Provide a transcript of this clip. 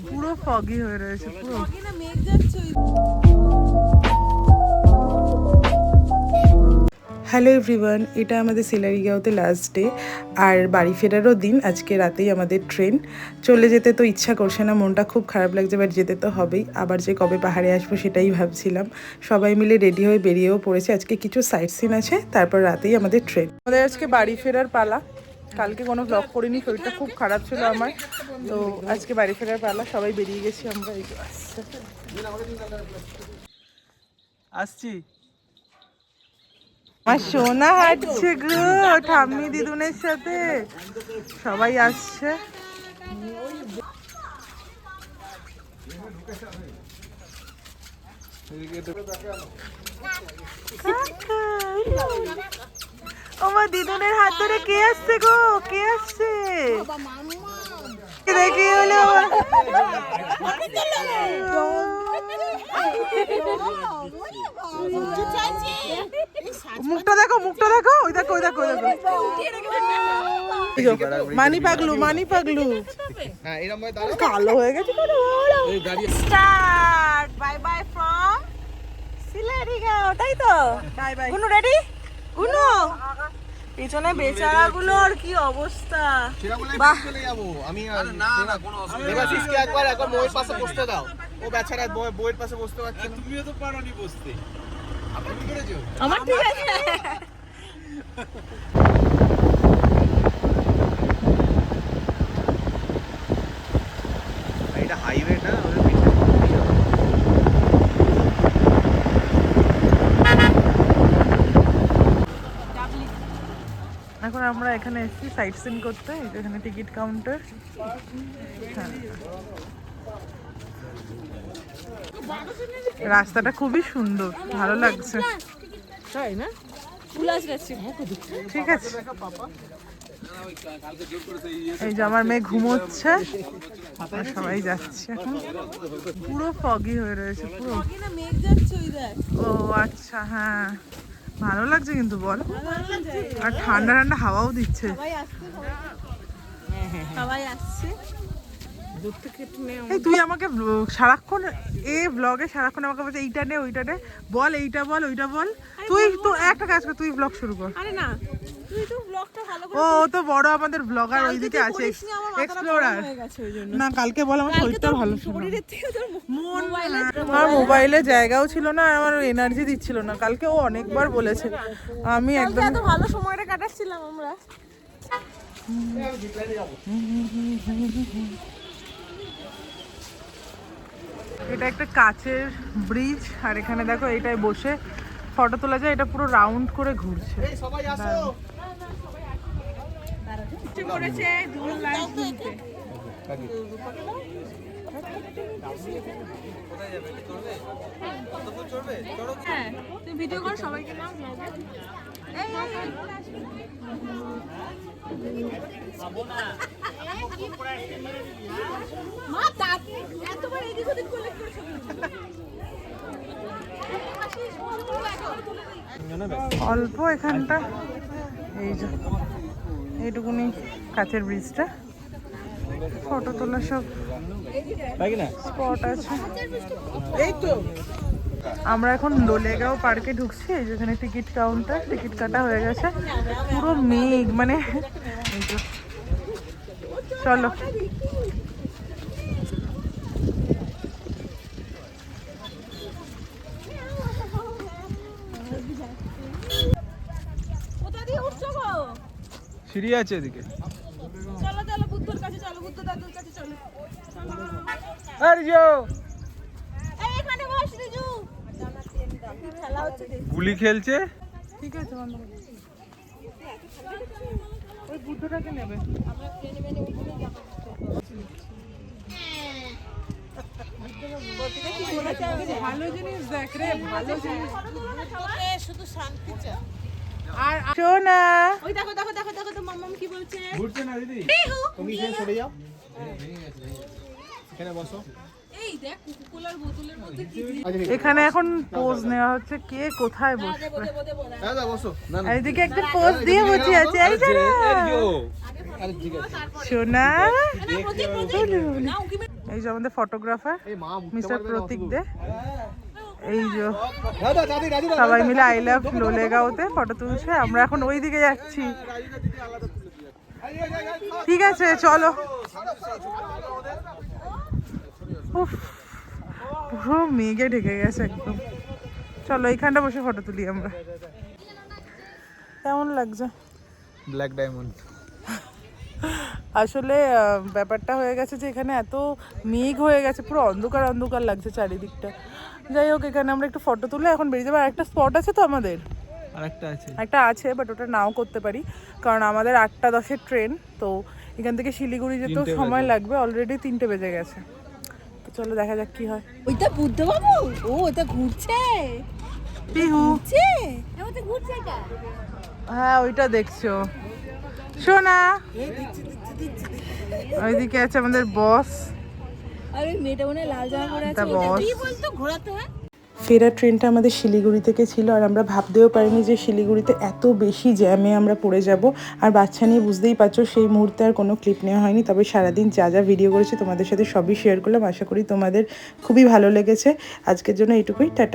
পুরো ফগি হয়ে রয়েছে, পুরো মেঘ যাচ্ছে। হ্যালো এভরিওয়ান, এটা আমাদের সিলারিগাঁওতে লাস্ট ডে আর বাড়ি ফেরারও দিন। আজকে রাতেই আমাদের ট্রেন। চলে যেতে তো ইচ্ছা করছে না, মনটা খুব খারাপ লাগছে, বাট যেতে তো হবেই। আবার যে কবে পাহাড়ে আসবো সেটাই ভাবছিলাম। সবাই মিলে রেডি হয়ে বেরিয়েও পড়েছে। আজকে কিছু সাইট সিন আছে, তারপর রাতেই আমাদের ট্রেন। আমাদের আজকে বাড়ি ফেরার পালা। কালকে কোনো ব্লগ করিনি, শরীরটা খুব খারাপ ছিল আমার, তো আজকে বাড়ি ফেরার পালা। সবাই বেরিয়ে গেছি আমরা। এই তো আসছি। আমার সোনা হাঁটছে গো ঠাম্মি দিদুনের সাথে, সবাই আসছে। আমার দিদুনের হাত ধরে কে আসছে গো? কে আসছে দেখি হলো? মুখটা দেখো, মুখটা দেখো, ওই দেখো, ওই দেখো, ওই দেখো। মানি পাগলু, মানি পাগলু কালো হয়ে গেছে। Start. Bye bye from Silarigaon, তাই তো? Bye bye. Gunu ready? Gunu পিছনে বেচারাগুলোর কি অবস্থা। বাহ, আমি না না কোনো অসুবিধা নেই। একবার মোয়ের পাশে বসতে দাও। ও বেচারা বইয়ের পাশে বসতে পারছে না। তুমিও তো পারোনি বসতে। আপনি কি করেছো? আমার ঠিক আছে। এটা হাইওয়ে না, এখন আমরা এখানে এসেছি সাইট সিন করতে। এখানে টিকিট কাউন্টার। রাস্তাটা খুবই সুন্দর, ভালো লাগছে, তাই না? ঠিক আছে। এই যে আমার মেয়ে ঘুমোচ্ছে, সবাই যাচ্ছে এখন। পুরো ফগি হয়ে রয়েছে, পুরো মেঘ যাচ্ছে, ওই দেখ। ও আচ্ছা, হ্যাঁ ভালো লাগছে কিন্তু বল। আর ঠান্ডা ঠান্ডা হাওয়াও দিচ্ছে। সবাই আসছে। এই তুই আমাকে সারাক্ষণ ব্লগে সারাক্ষণ আমাকে বলছে এইটা নে ওইটা নে, বল এইটা বল ওইটা বল। তুই তো একটা কাজ কর, তুই ব্লগ শুরু কর। আরে না, তুই তো ব্লগটা ভালো করে। ও তো বড় আমাদের ব্লগার, ওইদিকে আছে এক্সপ্লোরার। না কালকে বল, আমার শরীরটা ভালো ছিল, আমার মোবাইলে জায়গাও ছিল না, আর আমার এনার্জি দিচ্ছিল না। কালকে ও অনেকবার বলেছে, আমি একদম এত ভালো সময়টা কাটাচ্ছিলাম আমরা। এটা একটা কাচের ব্রিজ, আর এখানে দেখো এটায় বসে ফটো তোলা যায়। এটা পুরো রাউন্ড করে ঘুরছে। সবাই আসো। করেছে দুল লাইট ঝুলতে। কোথায় যাবে? চড়বে? কতদূর চড়বে? চড়ো। হ্যাঁ, তুই ভিডিও কর, সবাইকে নাও ব্লগে। এই মা তাকে এতবার এদিক ওদিক করলে কি ছবি অল্প এখানটা, এই যে এইটুকুনি কাচের ব্রিজটা, ফটো তোলা সব স্পট আছে। এই তো আমরা এখন লোলেগাঁও পার্কে ঢুকছি। এই যেখানে টিকিট কাউন্টার, টিকিট কাটা হয়ে গেছে। পুরো মেঘ, মানে চলো। সিঁড়ি আছে এদিকে। চলো চলো বুদ্ধর কাছে চলো, বুদ্ধ দাদুর কাছে চলো। এই এখানে বস রিজু। খেলা হচ্ছে দেখ। গুলি খেলছে। ঠিক আছে বন্ধ করো। ওই বুদ্ধটাকে নেবে। আমরা ট্রেনে মেনে উঠে যাব। ভালো জিনিস দেখ রে, ভালো জিনিস। শুধু শান্তি চাই। আর শোনা, ওই দেখো দেখো দেখো দেখো তো মাম্মাম কি বলছে। ঘুরছে না দিদি, তুমি এখানে চলে যাও, এখানে বসো। এই এই দেখ কোকাকোলার বোতলের মধ্যে কি এখানে এখন পোজ নেওয়া হচ্ছে, কে কোথায় বসবে। হ্যাঁ দা বসো না না এইদিকে একটা পোজ দিয়ে বসে আছে, এই যে সোনা। এই যে আমাদের ফটোগ্রাফার এই মা মিস্টার প্রতীক দে, এই যে দাদা দাদি রাজু সবাই মিলে আই লাভ লোলেগাঁওতে ফটো তুলছে। আমরা এখন ওই দিকে যাচ্ছি। ঠিক আছে চলো। উফ, পুরো মেঘে ঢেকে গেছে একদম। চলো এইখানটা বসে ফটো তুলি আমরা। কেমন লাগছে? Black diamond. আসলে ব্যাপারটা হয়ে গেছে যে এখানে এত মেঘ হয়ে গেছে, পুরো অন্ধকার অন্ধকার লাগছে চারিদিকটা। যাই হোক, এখানে আমরা একটু ফটো তুলে এখন বেরিয়ে যাবো। আর একটা স্পট আছে তো আমাদের, একটা আছে, বাট ওটা নাও করতে পারি কারণ আমাদের 8:10 ট্রেন। তো এখান থেকে শিলিগুড়ি যেতেও সময় লাগবে, অলরেডি 3টে বেজে গেছে। তো চলো দেখা যাক কি হয়। ওইটা বুদ্ধ বাবু, ও ওটা ঘুরছে পিহু, ঘুরছে ওটা ঘুরছে এটা। হ্যাঁ ওইটা দেখছো সোনা। ওইদিকে আছে আমাদের বস। আর ওই মেয়েটা মনে হয় লাল জামা পরে আছে, এটা ওটা boss। কি বলতো ঘোরাতে হয়। ফেরার ট্রেনটা আমাদের শিলিগুড়ি থেকে ছিল, আর আমরা ভাবতেও পারিনি যে শিলিগুড়িতে এত বেশি জ্যামে আমরা পড়ে যাব। আর বাচ্চা নিয়ে বুঝতেই পারছো সেই মুহূর্তে আর কোনো ক্লিপ নেওয়া হয়নি। তবে সারাদিন যা যা ভিডিও করেছি তোমাদের সাথে সবই শেয়ার করলাম। আশা করি তোমাদের খুবই ভালো লেগেছে। আজকের জন্য এইটুকুই, টাটা।